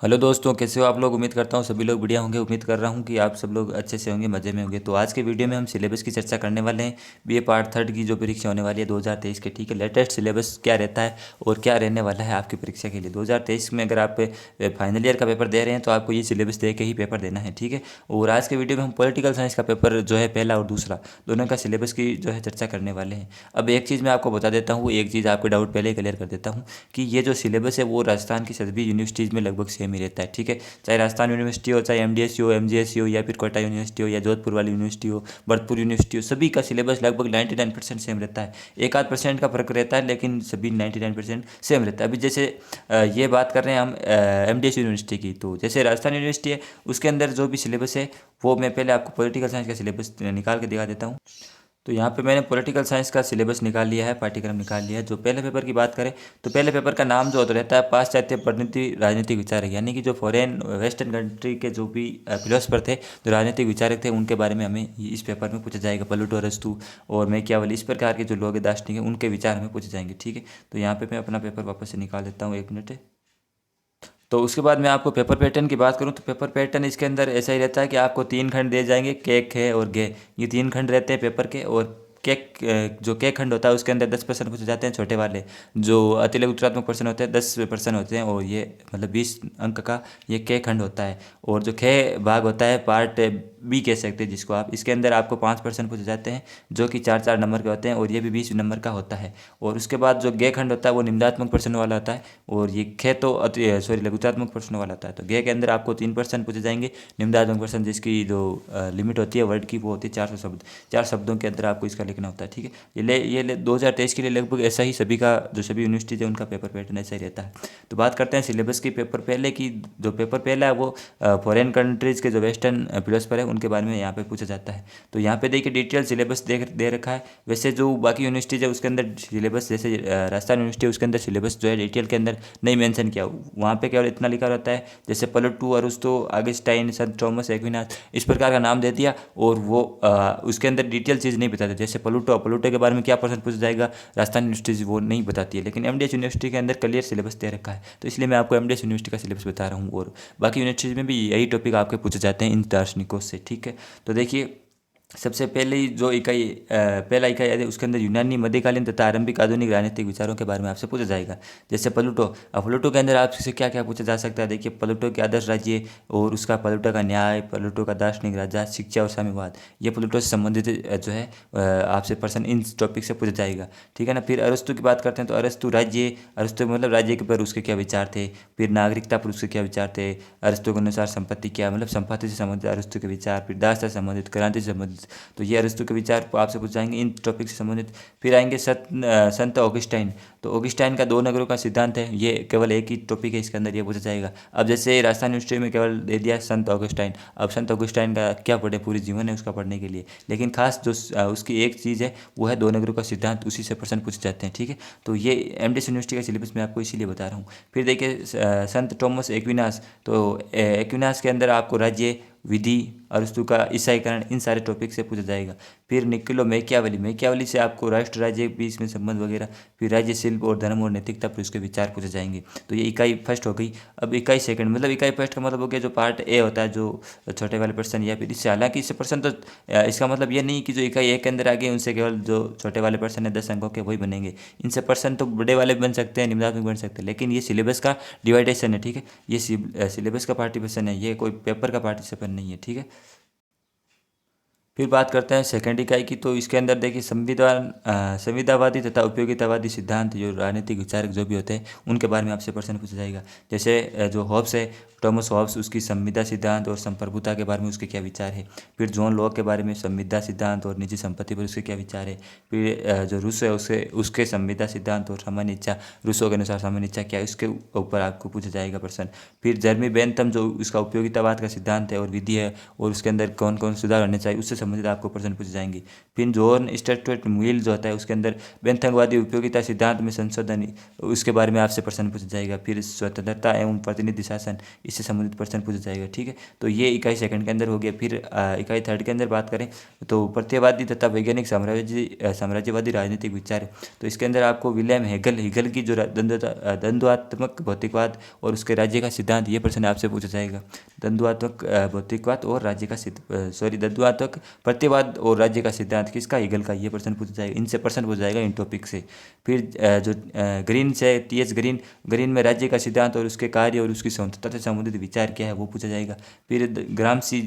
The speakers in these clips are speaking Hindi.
हेलो दोस्तों, कैसे हो आप लोग। उम्मीद करता हूँ सभी लोग बढ़िया होंगे। उम्मीद कर रहा हूँ कि आप सब लोग अच्छे से होंगे, मज़े में होंगे। तो आज के वीडियो में हम सिलेबस की चर्चा करने वाले हैं। बीए पार्ट थर्ड की जो परीक्षा होने वाली है 2023 के, ठीक है। लेटेस्ट सिलेबस क्या रहता है और क्या रहने वाला है आपकी परीक्षा के लिए 2023 में। अगर आप फाइनल ईयर का पेपर दे रहे हैं तो आपको ये सिलेबस दे के ही पेपर देना है, ठीक है। और आज के वीडियो में हम पॉलिटिकल साइंस का पेपर जो है पहला और दूसरा दोनों का सिलेबस की जो है चर्चा करने वाले हैं। अब एक चीज़ मैं आपको बता देता हूँ, एक चीज़ आपके डाउट पहले ही क्लियर कर देता हूँ कि ये जो सिलेबस है वो राजस्थान की सभी यूनिवर्सिटीज़ में लगभग सेम ही रहता है, ठीक है। चाहे राजस्थान यूनिवर्सिटी हो, चाहे एमडीएस हो, एमजीएस हो, या फिर कोटा यूनिवर्सिटी हो, या जोधपुर वाली यूनिवर्सिटी हो, भरतपुर यूनिवर्सिटी हो, सभी का सिलेबस लगभग 99% सेम रहता है। एक आध परसेंट का फर्क रहता है, लेकिन सभी 99% सेम रहता है। अभी जैसे ये बात कर रहे हैं हम एमडीएस यूनिवर्सिटी की, तो जैसे राजस्थान यूनिवर्सिटी है उसके अंदर जो भी सिलेबस है वो मैं पहले आपको पॉलिटिकल साइंस का सिलेबस निकाल के दिखा देता हूँ। तो यहाँ पे मैंने पॉलिटिकल साइंस का सिलेबस निकाल लिया है, पाठ्यक्रम निकाल लिया है। जो पहले पेपर की बात करें तो पहले पेपर का नाम जो होता रहता है पाश्चात्य परिणति राजनीतिक विचारक, यानी कि जो फॉरेन वेस्टर्न कंट्री के जो भी फिलोसफर थे, जो राजनीतिक विचारक थे, उनके बारे में हमें इस पेपर में पूछा जाएगा। प्लेटो, अरस्तु और मैकियावेली, इस प्रकार के जो लोग दार्शनिक हैं उनके विचार हमें पूछे जाएंगे, ठीक है। तो यहाँ पे मैं अपना पेपर वापस से निकाल देता हूँ, एक मिनट। तो उसके बाद मैं आपको पेपर पैटर्न की बात करूं तो पेपर पैटर्न इसके अंदर ऐसा ही रहता है कि आपको तीन खंड दिए जाएंगे, के, खे और गे। ये तीन खंड रहते हैं पेपर के। और के जो के खंड होता है उसके अंदर 10% पूछे जाते हैं, छोटे वाले। जो अति लघुत्तरात्मक प्रश्न होते हैं 10% होते हैं, और ये मतलब 20 अंक का ये के खंड होता है। और जो खे भाग होता है, पार्ट बी कह सकते हैं जिसको आप, इसके अंदर आपको 5% पूछे जाते हैं, जो कि 4-4 नंबर के होते हैं, और ये भी 20 नंबर का होता है। और उसके बाद जो गे खंड होता है वो निम्नात्मक प्रश्न वाला होता है, और ये खे तो लघुत्तरात्मक प्रश्न वाला होता है। तो गे के अंदर आपको 3% पूछे जाएंगे। निम्नात्मक प्रश्न जिसकी जो लिमिट होती है वर्ड की वो होती है 400 शब्द। 4 शब्दों के अंदर आपको इसका लिखना होता है, ठीक है। 2023 के लिए लगभग ऐसा ही सभी का, जो सभी यूनिवर्सिटीज है उनका पेपर पैटर्न ऐसा ही रहता है। तो बात करते हैं सिलेबस की। पेपर पहले की, जो पेपर पहला है वो फॉरेन कंट्रीज़ के जो वेस्टर्न फिलोसफर है उनके बारे में यहाँ पे पूछा जाता है। तो यहाँ पे देखिए डिटेल सिलेबस दे रखा है। वैसे जो बाकी यूनिवर्सिटीज है उसके अंदर सिलेबस, जैसे राजस्थान यूनिवर्सिटी उसके अंदर सिलेबस जो है डिटेल के अंदर नहीं मेंशन किया। वहाँ पे केवल इतना लिखा रहता है जैसे प्लेटो, अरिस्टो, अगस्टाइन, संत थॉमस एक्विनास, इस प्रकार का नाम दे दिया। और वो उसके अंदर डिटेल चीज़ नहीं बताते। जैसे प्लेटो के बारे में क्या प्रश्न पूछा जाएगा, राजस्थान यूनिवर्सिटी वो नहीं बताती है, लेकिन एमडीएस यूनिवर्सिटी के अंदर क्लियर सिलेबस दे रखा है। तो इसलिए मैं आपको एमडीएस यूनिवर्सिटी का सिलेबस बता रहा हूँ। और बाकी यूनिवर्सिटीज में भी यही टॉपिक आपके पूछे जाते हैं इन दार्शनिकों से, ठीक है। तो देखिए सबसे पहले ही जो इकाई पहला इकाई है उसके अंदर यूनानी मध्यकालीन तथा आरंभिक आधुनिक राजनीतिक विचारों के बारे में आपसे पूछा जाएगा। जैसे प्लेटो, अब प्लेटो के अंदर आपसे क्या क्या पूछा जा सकता है। देखिए प्लेटो के आदर्श राज्य और उसका, प्लेटो का न्याय, प्लेटो का दार्शनिक राजा, शिक्षा और साम्यवाद, ये प्लेटो से संबंधित जो है आपसे प्रश्न इन टॉपिक से पूछा जाएगा, ठीक है ना। फिर अरस्तु की बात करते हैं तो अरस्तु राज्य, अरस्तु मतलब राज्य के पर उसके क्या विचार थे। फिर नागरिकता पर उसके क्या विचार थे। अरस्तु के अनुसार संपत्ति क्या, मतलब संपत्ति से संबंधित अरस्तु के विचार। फिर दास से संबंधित, क्रांति से संबंधित, तो ये अरस्तु के विचार आपसे पूछ जाएंगे इन टॉपिक से संबंधित। फिर आएंगे संत ऑगस्टाइन। तो ऑगस्टाइन का 2 नगरों का सिद्धांत है, ये केवल एक ही टॉपिक है इसके अंदर, ये पूछा जाएगा। अब जैसे राजस्थान यूनिवर्सिटी में केवल दे दिया संत ऑगस्टाइन, अब संत ऑगस्टाइन का क्या पढ़े, पूरी जीवन है उसका पढ़ने के लिए, लेकिन खास जो उसकी एक चीज़ है वो है 2 नगरों का सिद्धांत, उसी से प्रश्न पूछे जाते हैं, ठीक है। तो ये एमडीएस यूनिवर्सिटी का सिलेबस मैं आपको इसीलिए बता रहा हूँ। फिर देखिए संत थॉमस एक्विनास, तो एक्विनास के अंदर आपको राज्य, विधि, अरस्तु का ईसाईकरण, इन सारे टॉपिक से पूछा जाएगा। फिर निकोलो मैकियावेली, मैकियावेली से आपको राष्ट्र राज्य के बीच में संबंध वगैरह, फिर राज्य शिल्प और धर्म और नैतिकता पर उसके विचार पूछे जाएंगे। तो ये इकाई फर्स्ट हो गई। अब इकाई सेकंड, मतलब इकाई फर्स्ट का मतलब हो गया जो पार्ट ए होता है, जो छोटे वाले प्रश्न, या फिर इससे, हालांकि इससे प्रश्न तो इसका मतलब ये नहीं कि जो इकाई एक के अंदर आ गए उनसे केवल जो छोटे वाले प्रश्न है 10 अंकों के वही बनेंगे। इनसे प्रश्न तो बड़े वाले बन सकते हैं, निम्नात्मक बन सकते हैं, लेकिन ये सिलेबस का डिवाइडेशन है, ठीक है। ये सिलेबस का पार्टिसिपेशन है, ये कोई पेपर का पार्टिसिपेशन नहीं है, ठीक है। फिर बात करते हैं सेकेंड इकाई की। तो इसके अंदर देखिए संविधावादी तथा उपयोगितावादी सिद्धांत, जो राजनीतिक विचारक जो भी होते हैं उनके बारे में आपसे प्रश्न पूछा जाएगा। जैसे जो हॉब्स है, थॉमस हॉब्स, उसकी संविदा सिद्धांत और संप्रभुता के बारे में उसके क्या विचार है। फिर जॉन लॉक के बारे में संविदा सिद्धांत और निजी संपत्ति पर उसके क्या विचार है। फिर जो रूसो है उसके संविदा सिद्धांत और सामान्य इच्छा, रूसो के अनुसार सामान्य इच्छा क्या है, उसके ऊपर आपको पूछा जाएगा प्रश्न। फिर जर्मी बेंथम, जो उसका उपयोगितावाद का सिद्धांत है और विधि है, और उसके अंदर कौन कौन सुधार होने चाहिए, उससे संबंधित आपको प्रश्न पूछे जाएंगे। फिर जॉन स्टुअर्ट मिल जो होता है उसके अंदर बेंथमवादी उपयोगिता सिद्धांत में संशोधन, उसके बारे में आपसे प्रश्न पूछा जाएगा। फिर स्वतंत्रता एवं प्रतिनिधि शासन, इससे संबंधित प्रश्न पूछा जाएगा। ठीक है, तो ये इकाई सेकंड के अंदर हो गया। फिर इकाई थर्ड के अंदर बात करें तो प्रत्ययवादी तथा वैज्ञानिक साम्राज्यवादी राजनीतिक विचार है। तो इसके अंदर आपको विलियम हेगल की जो द्वंद्वात्मक भौतिकवाद और उसके राज्य का सिद्धांत, ये प्रश्न आपसे पूछा जाएगा। द्वंद्वात्मक भौतिकवाद और राज्य का द्वंद्वात्मक प्रत्ययवाद और राज्य का सिद्धांत किसका? हेगल का। ये प्रश्न पूछा जाएगा, इनसे प्रश्न पूछा जाएगा इन टॉपिक से। फिर जो ग्रीन से टी.एच. ग्रीन में राज्य का सिद्धांत और उसके कार्य और उसकी स्वतंत्रता से संबंधित विचार क्या है वो पूछा जाएगा। फिर ग्रामसी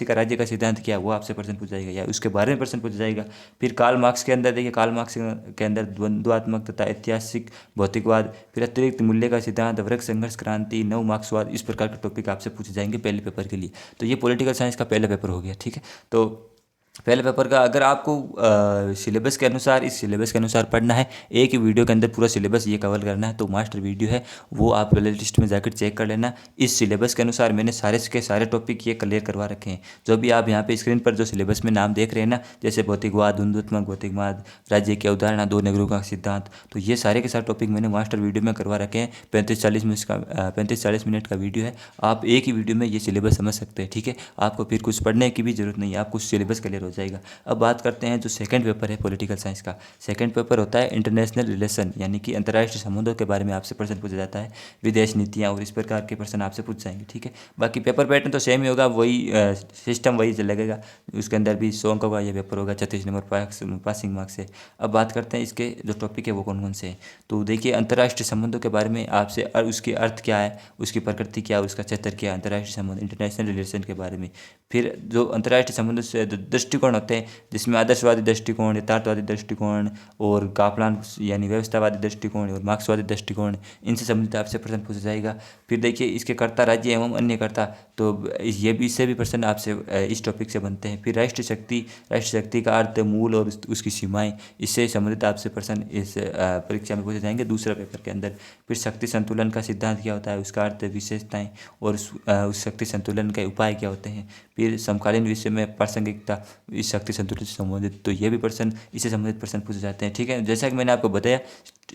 का राज्य का सिद्धांत क्या है वो आपसे प्रश्न पूछा जाएगा या उसके बारे में प्रश्न पूछा जाएगा। फिर कार्ल मार्क्स के अंदर देखिए, कार्ल मार्क्स के अंदर द्वंद्वात्मक तथा ऐतिहासिक भौतिकवाद, फिर अतिरिक्त मूल्य का सिद्धांत, वर्ग संघर्ष क्रांति, नव मार्क्सवाद, इस प्रकार के टॉपिक आपसे पूछे जाएंगे पहले पेपर के लिए। तो ये पॉलिटिकल साइंस का पहला पेपर हो गया। ठीक है, तो पहले पेपर का अगर आपको सिलेबस के अनुसार, इस सिलेबस के अनुसार पढ़ना है, एक ही वीडियो के अंदर पूरा सिलेबस ये कवर करना है, तो मास्टर वीडियो है वो आप प्ले लिस्ट में जाकर चेक कर लेना। इस सिलेबस के अनुसार मैंने सारे के सारे टॉपिक ये क्लियर करवा रखे हैं। जो भी आप यहाँ पे स्क्रीन पर जो सिलेबस में नाम देख रहे हैं ना, जैसे भौतिकवाद, द्वंद्वात्मक भौतिकवाद, राज्य की अवधारणा, दो नेहरू का सिद्धांत, तो ये सारे के सारे टॉपिक मैंने मास्टर वीडियो में करवा रखे हैं। 35-40 मिनट का वीडियो है, आप एक ही वीडियो में ये सिलेबस समझ सकते हैं। ठीक है, आपको फिर कुछ पढ़ने की भी जरूरत नहीं है, आपको सिलेबस क्लियर हो जाएगा। अब बात करते हैं जो सेकंड पेपर है पॉलिटिकल साइंस का। सेकंड पेपर होता है इंटरनेशनल रिलेशन, यानी कि अंतर्राष्ट्रीय संबंधों के बारे में आपसे प्रश्न पूछा जाता है, विदेश नीतियाँ और इस प्रकार के प्रश्न आपसे पूछ जाएंगे। ठीक है, बाकी पेपर पैटर्न तो सेम ही होगा, वही सिस्टम वही लगेगा। उसके अंदर भी 100 अंकों का ये पेपर होगा, 36 नंबर पासिंग मार्क्स से। अब बात करते हैं इसके जो टॉपिक है वो कौन कौन से हैं। तो देखिए, अंतर्राष्ट्रीय संबंधों के बारे में आपसे उसके अर्थ क्या है, उसकी प्रकृति क्या है, उसका क्षेत्र क्या है, अंतर्राष्ट्रीय संबंध इंटरनेशनल रिलेशन के बारे में। फिर जो अंतर्राष्ट्रीय संबंधों से दृष्टिकोण होते हैं, जिसमें आदर्शवादी दृष्टिकोण, यथार्थवादी दृष्टिकोण और कापलान यानी व्यवस्थावादी दृष्टिकोण और मार्क्सवादी दृष्टिकोण, इनसे संबंधित आपसे प्रश्न पूछा जाएगा। फिर देखिए, इसके कर्ता राज्य एवं अन्य कर्ता, तो ये भी इससे भी प्रश्न आपसे इस टॉपिक से बनते हैं। फिर राष्ट्र शक्ति का अर्थ, मूल और उसकी सीमाएं, इससे संबंधित आपसे प्रश्न इस परीक्षा में पूछे जाएंगे दूसरा पेपर के अंदर। फिर शक्ति संतुलन का सिद्धांत क्या होता है, उसका अर्थ, विशेषताएं और उस शक्ति संतुलन के उपाय क्या होते हैं। फिर समकालीन विषय में प्रासंगिकता, इस शक्ति संतुलन से संबंधित, तो ये भी प्रश्न इससे संबंधित प्रश्न पूछे जाते हैं। ठीक है, जैसा कि मैंने आपको बताया,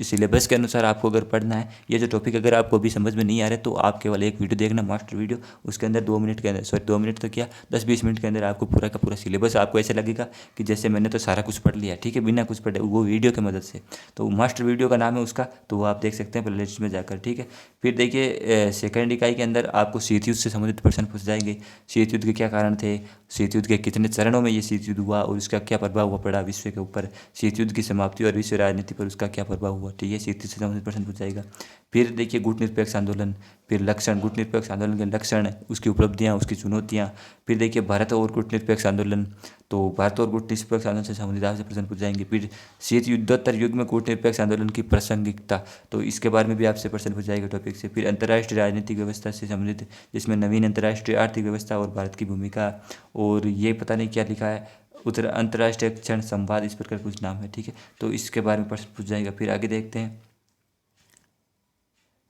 सिलेबस के अनुसार आपको अगर पढ़ना है, ये जो टॉपिक अगर आपको अभी समझ में नहीं आ रहे तो आप केवल एक वीडियो देखना, मास्टर वीडियो, उसके अंदर 2 मिनट के अंदर 2 मिनट तो क्या 10-20 मिनट के अंदर आपको पूरा का पूरा सिलेबस, आपको ऐसे लगेगा कि जैसे मैंने तो सारा कुछ पढ़ लिया। ठीक है, बिना कुछ पढ़े, वो वीडियो की मदद से। तो मास्टर वीडियो का नाम है उसका, तो वो आप देख सकते हैं प्ले लिस्ट में जाकर। ठीक है, फिर देखिए, सेकंड इकाई के अंदर आपको शीत युद्ध से संबंधित प्रश्न पूछ जाएंगे। शीत युद्ध के क्या कारण थे, शीत युद्ध के कितने चरणों में ये शीत युद्ध हुआ और उसका क्या प्रभाव हुआ पड़ा विश्व के ऊपर, शीत युद्ध की समाप्ति और विश्व राजनीति पर उसका क्या प्रभाव हुआ। ठीक है, शीत युद्ध से संबंधित प्रश्न पूछ जाएगा। फिर देखिए, गुटनिरपेक्ष आंदोलन, फिर लक्षण, गुटनिरपेक्ष आंदोलन के लक्षण, उसकी उपलब्धियाँ, उसकी चुनौतियाँ। फिर देखिए, भारत और गुटनिरपेक्ष आंदोलन, तो भारत और गुटनिरपेक्ष आंदोलन से संबंधित आपसे प्रश्न पूछ जाएंगे। फिर शीत युद्धोत्तर युग में गुटनिरपेक्ष आंदोलन की प्रासंगिकता, तो इसके बारे में भी आपसे प्रश्न पूछ जाएगा टॉपिक से। फिर अंतर्राष्ट्रीय राजनीतिक व्यवस्था से संबंधित, जिसमें नवीन अंतर्राष्ट्रीय आर्थिक व्यवस्था और भारत की भूमिका, और ये पता नहीं क्या लिखा है, अंतर्राष्ट्रीय क्षण संवाद, इस प्रकार कुछ नाम है। ठीक है, तो इसके बारे में प्रश्न पूछ जाएगा। फिर आगे देखते हैं।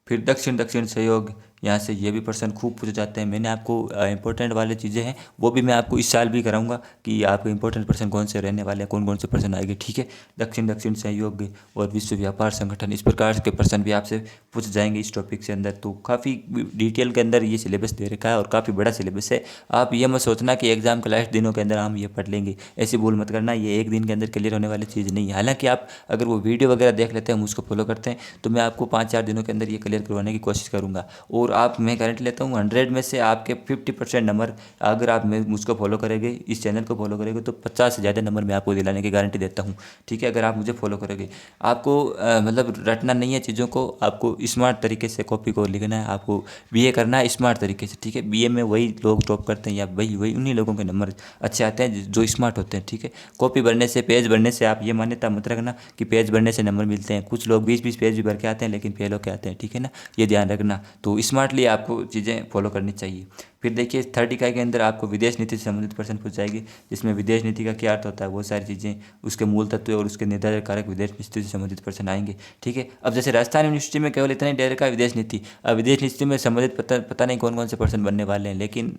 फिर दक्षिण सहयोग, यहाँ से ये भी प्रश्न खूब पूछे जाते हैं। मैंने आपको इंपॉर्टेंट वाले चीज़ें हैं वो भी मैं आपको इस साल भी कराऊंगा कि आपके इंपॉर्टेंट प्रश्न कौन से रहने वाले हैं, कौन कौन से प्रश्न आएंगे। ठीक है, दक्षिण सहयोग और विश्व व्यापार संगठन, इस प्रकार के प्रश्न भी आपसे पूछ जाएंगे इस टॉपिक से अंदर। तो काफ़ी डिटेल के अंदर ये सिलेबस दे रखा है और काफ़ी बड़ा सिलेबस है। आप ये मत सोचना कि एग्जाम के लास्ट दिनों के अंदर हम ये पढ़ लेंगे, ऐसी भूल मत करना। ये एक दिन के अंदर क्लियर होने वाली चीज़ नहीं है। हालांकि आप अगर वो वीडियो वगैरह देख लेते हैं, हम उसको फॉलो करते हैं, तो मैं आपको 5-4 दिनों के अंदर ये क्लियर करवाने की कोशिश करूँगा। और आप, मैं गारंटी लेता हूँ 100 में से आपके 50% नंबर, अगर आप मुझको फॉलो करेंगे, इस चैनल को फॉलो करेंगे, तो 50 से ज़्यादा नंबर मैं आपको दिलाने की गारंटी देता हूँ। ठीक है, अगर आप मुझे फॉलो करोगे। आपको मतलब रटना नहीं है चीज़ों को, आपको स्मार्ट तरीके से कॉपी को लिखना है, आपको बीए करना है स्मार्ट तरीके से। ठीक है, बीए में वही लोग टॉप करते हैं या वही उन्हीं लोगों के नंबर अच्छे आते हैं जो स्मार्ट होते हैं। ठीक है, कॉपी भरने से, पेज भरने से आप ये मान्यता मत रखना कि पेज भरने से नंबर मिलते हैं। कुछ लोग 20-20 पेज भी भर के आते हैं लेकिन फेल होके आते हैं। ठीक है ना, ये ध्यान रखना। तो स्मार्टली आपको चीज़ें फॉलो करनी चाहिए। फिर देखिए थर्ड इकाई के अंदर आपको विदेश नीति से संबंधित प्रश्न पूछ जाएगी, जिसमें विदेश नीति का क्या अर्थ होता है, वो सारी चीज़ें, उसके मूल तत्व और उसके निर्धारक कारक विदेश नीति से संबंधित प्रश्न आएंगे। ठीक है, अब जैसे राजस्थान यूनिवर्सिटी में केवल इतना ही डेर का विदेश नीति, अब विदेश नीति में संबंधित पता नहीं कौन कौन से प्रश्न बनने वाले हैं। लेकिन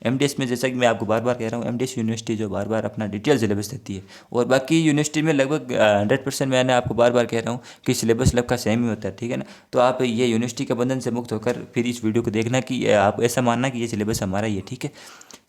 एमडीएस में जैसा कि मैं आपको बार बार कह रहा हूँ, एमडीएस यूनिवर्सिटी जो बार बार अपना डिटेल सिलेबस देती है, और बाकी यूनिवर्सिटी में लगभग 100% मैंने आपको बार बार कह रहा हूँ कि सिलेबस लगभग सेम ही होता है। ठीक है ना, तो आप ये यूनिवर्सिटी के बंधन से मुक्त होकर फिर इस वीडियो को देखना कि आप ऐसा मानना कि ये सिलेबस हमारा ही है। ठीक है,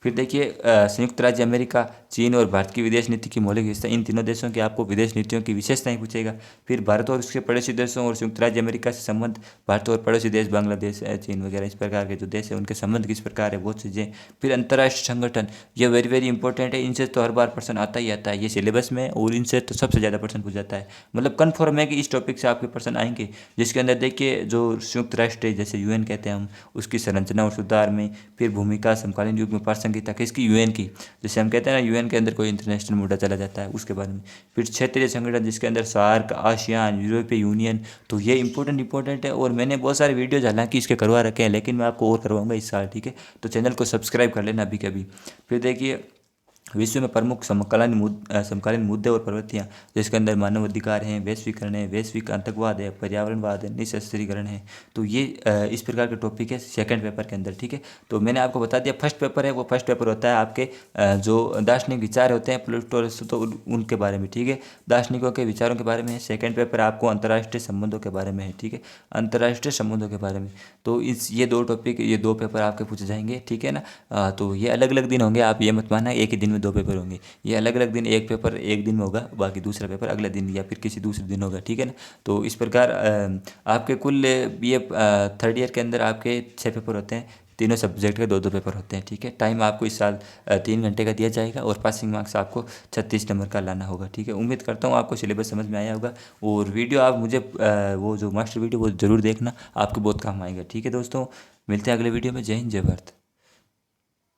फिर देखिए संयुक्त राज्य अमेरिका, चीन और भारत की विदेश नीति की मौलिक विशेषता, इन तीनों देशों की आपको विदेश नीतियों की विशेषताएं पूछेगा। फिर भारत और उसके पड़ोसी देशों और संयुक्त राज्य अमेरिका से संबंध, भारत और पड़ोसी देश बांग्लादेश, चीन वगैरह इस प्रकार के जो देश है उनके संबंध किस प्रकार है, वो चीज़ें। फिर अंतर्राष्ट्रीय संगठन, ये वेरी वेरी इंपॉर्टेंट है, इनसे तो हर बार प्रश्न आता ही आता है ये सिलेबस में, और इनसे तो सबसे ज़्यादा प्रश्न पूछ जाता है। मतलब कन्फर्म है कि इस टॉपिक से आपके प्रश्न आएंगे, जिसके अंदर देखिए जो संयुक्त राष्ट्र जैसे यूएन कहते हैं हम, उसकी संरचना और सुधार में, फिर भूमिका समकालीन युग में प्रासंगिकता किसकी, यूएन की, जैसे हम कहते हैं ना यूएन के अंदर कोई इंटरनेशनल मुद्दा चला जाता है उसके बारे में। फिर क्षेत्रीय संगठन जिसके अंदर सार्क, आसियान, यूरोपीय यूनियन, तो ये इंपॉर्टेंट है। और मैंने बहुत सारे वीडियोज हालांकि इसके करवा रखे हैं, लेकिन मैं आपको और करवाऊंगा इस साल। ठीक है, तो चैनल को सब्सक्राइब कर लेना अभी कभी। फिर देखिए विश्व में प्रमुख समकालीन मुद्दे और प्रवृत्तियाँ, जिसके अंदर मानवाधिकार हैं, वैश्वीकरण है, वैश्विक आतंकवाद है, पर्यावरणवाद है, निःशस्त्रीकरण है। तो ये इस प्रकार के टॉपिक है सेकंड पेपर के अंदर। ठीक है, तो मैंने आपको बता दिया फर्स्ट पेपर है, वो फर्स्ट पेपर होता है आपके जो दार्शनिक विचार होते हैं प्लूटो, तो उनके बारे में। ठीक है, दार्शनिकों के विचारों के बारे में है। सेकेंड पेपर आपको अंतर्राष्ट्रीय संबंधों के बारे में है। ठीक है, अंतर्राष्ट्रीय संबंधों के बारे में। तो ये दो टॉपिक, ये दो पेपर आपके पूछे जाएंगे। ठीक है ना, तो ये अलग अलग दिन होंगे, आप ये मत मानना एक ही दिन में दो पेपर होंगे, ये अलग अलग दिन, एक पेपर एक दिन में होगा, बाकी दूसरा पेपर अगले दिन या फिर किसी दूसरे दिन होगा। ठीक है ना, तो इस प्रकार आपके कुल बीए थर्ड ईयर के अंदर आपके 6 पेपर होते हैं, तीनों सब्जेक्ट के 2-2 पेपर होते हैं। ठीक है, टाइम आपको इस साल 3 घंटे का दिया जाएगा, और पासिंग मार्क्स आपको 36 नंबर का लाना होगा। ठीक है, उम्मीद करता हूँ आपको सिलेबस समझ में आया होगा, और वीडियो आप मुझे वो जो मास्टर वीडियो वो ज़रूर देखना, आपको बहुत काम आएगा। ठीक है दोस्तों, मिलते हैं अगले वीडियो में। जय हिंद, जय भारत।